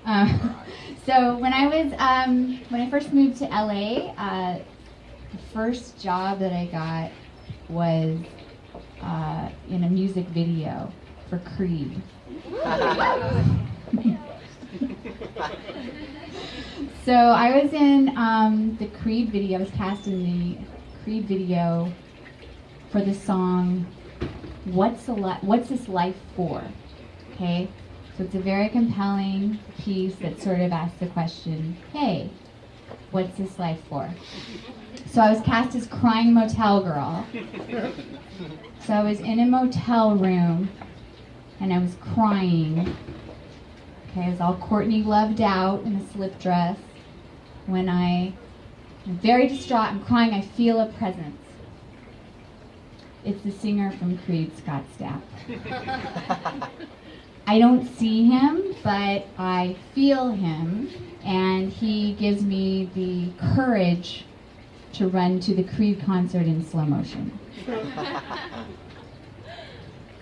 So when I first moved to LA, the first job that I got was in a music video for Creed. So I was in the Creed video. I was cast in the Creed video for the song "What's This Life For?" Okay, so it's a very compelling piece that sort of asks the question, "Hey, what's this life for?" So I was cast as crying motel girl. So I was in a motel room and I was crying. Okay, I was all Courtney Loved out in a slip dress. When I'm very distraught, I'm crying, I feel a presence. It's the singer from Creed, Scott Schultz. I don't see him, but I feel him, and he gives me the courage to run to the Creed concert in slow motion.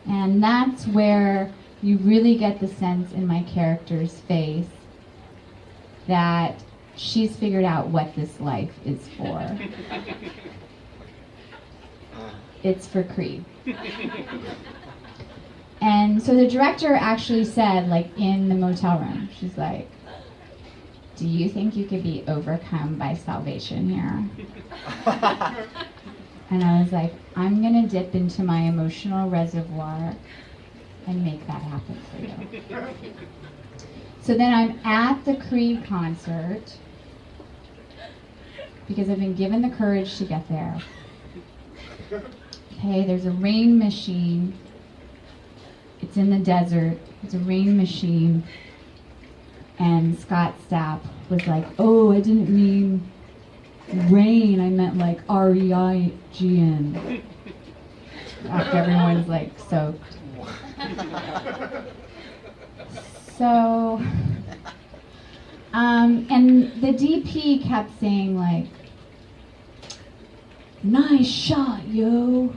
And that's where you really get the sense in my character's face that she's figured out what this life is for. It's for Creed. And so the director actually said, like, in the motel room, she's like, "Do you think you could be overcome by salvation here?" And I was like, "I'm going to dip into my emotional reservoir and make that happen for you." So then I'm at the Creed concert because I've been given the courage to get there. Okay, there's a rain machine. It's in the desert. It's a rain machine. And Scott Stapp was like, "Oh, I didn't mean rain. I meant like REIGN." After everyone's like soaked. So, and the DP kept saying like, "Nice shot, yo.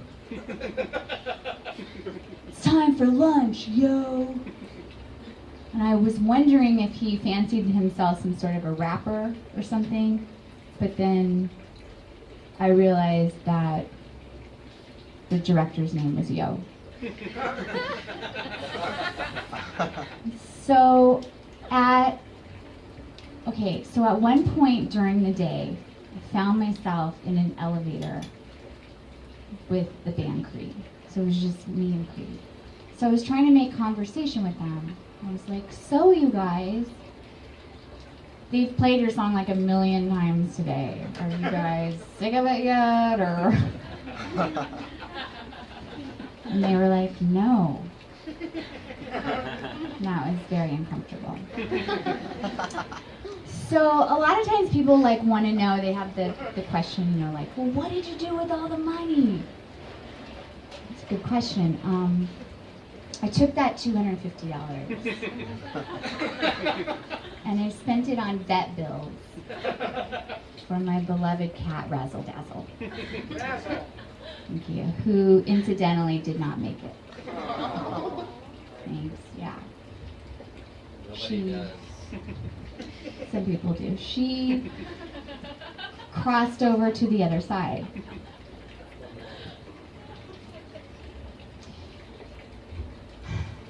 It's time for lunch, yo." And I was wondering if he fancied himself some sort of a rapper or something, but then I realized that the director's name was Yo. So at one point during the day, I found myself in an elevator with the band Creed. So it was just me and Creed. So I was trying to make conversation with them. I was like, "So you guys, they've played your song like 1,000,000 times today. Are you guys sick of it yet, or?" And they were like, "No." That was very uncomfortable. So a lot of times people like want to know, they have the question, you know, like, "Well, what did you do with all the money?" That's a good question. I took that $250 and I spent it on vet bills for my beloved cat Razzle Dazzle. Thank you. Who incidentally did not make it. Thanks. Yeah. Some people do. She crossed over to the other side.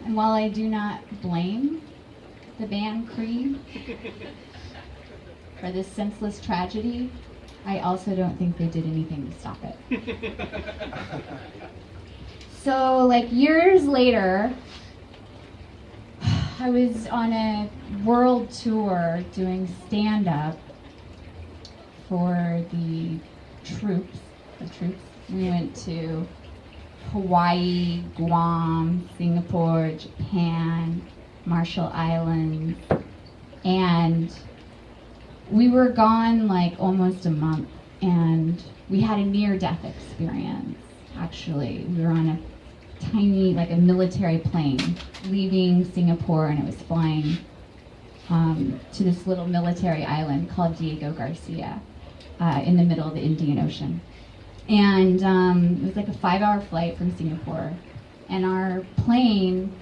And while I do not blame the band Creed for this senseless tragedy, I also don't think they did anything to stop it. So, like, years later, I was on a world tour doing stand-up for the troops. We went to Hawaii, Guam, Singapore, Japan, Marshall Islands, and we were gone like almost a month, and we had a near-death experience, actually. We were on a tiny, like a military plane, leaving Singapore, and it was flying to this little military island called Diego Garcia in the middle of the Indian Ocean. And it was like a 5-hour flight from Singapore, and our plane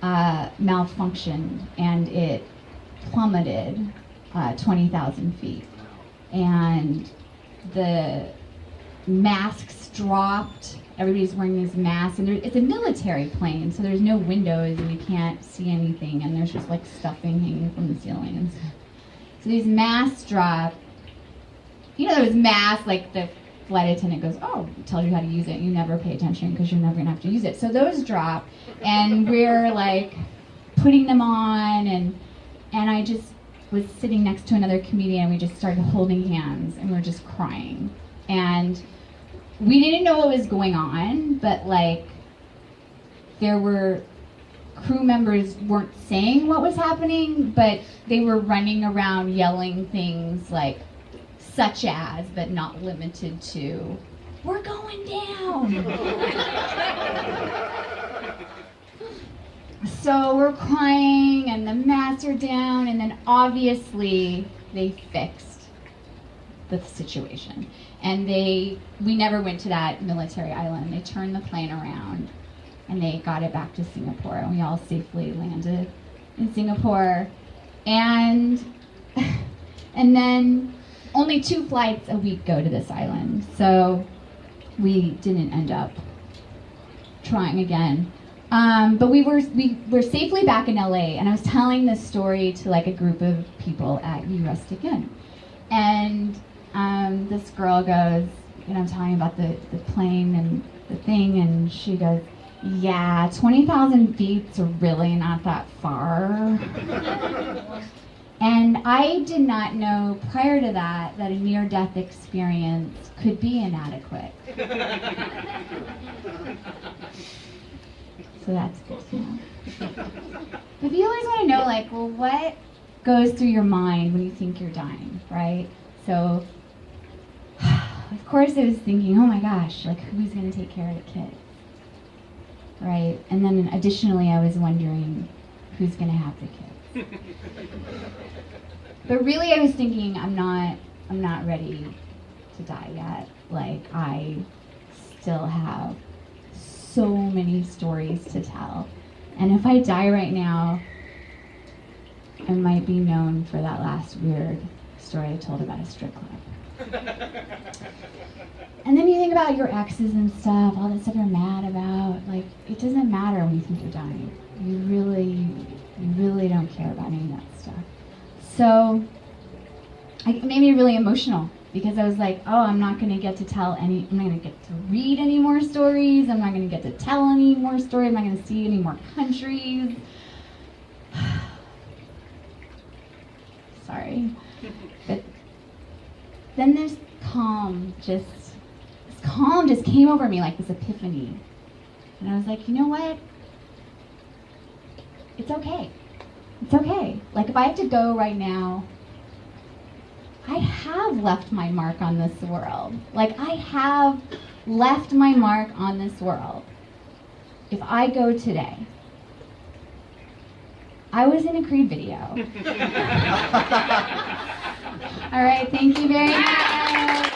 malfunctioned, and it plummeted 20,000 feet. And the masks dropped. Everybody's wearing these masks, and it's a military plane, so there's no windows and you can't see anything, and there's just like stuffing hanging from the ceiling and stuff. So these masks drop. You know those masks, like the flight attendant goes, oh, tells you how to use it. You never pay attention because you're never gonna have to use it. So those drop, and we're like putting them on, and I just was sitting next to another comedian, and we just started holding hands, and we're just crying. And we didn't know what was going on, but like there were crew members weren't saying what was happening, but they were running around yelling things like such as, but not limited to, we're going down. So we're crying and the masks are down, and then obviously they fixed the situation. And we never went to that military island. They turned the plane around and they got it back to Singapore, and we all safely landed in Singapore. And then only 2 flights a week go to this island, so we didn't end up trying again. But we were safely back in LA, and I was telling this story to like a group of people at US Again. And this girl goes, I'm telling about the plane and the thing, and she goes, yeah, 20,000 feet's really not that far. And I did not know prior to that a near-death experience could be inadequate. So that's good to know. But you always want to know, like, well, what goes through your mind when you think you're dying, right? So, of course I was thinking, oh my gosh, like, who's going to take care of the kids? Right? And then additionally, I was wondering, who's going to have the kids? But really, I was thinking, I'm not ready to die yet. Like, I still have so many stories to tell. And if I die right now, I might be known for that last weird story I told about a strip club. And then you think about your exes and stuff, all that stuff you're mad about. Like, it doesn't matter when you think you're dying. You really don't care about any of that stuff. So it made me really emotional, because I was like, oh, I'm not going to get to read any more stories. I'm not going to get to tell any more stories. I'm not going to see any more countries. Sorry. But then this calm just came over me, like this epiphany. And I was like, you know what? It's okay. It's okay. Like, if I have to go right now, I have left my mark on this world. Like, I have left my mark on this world. If I go today, I was in a Creed video. All right, thank you very much.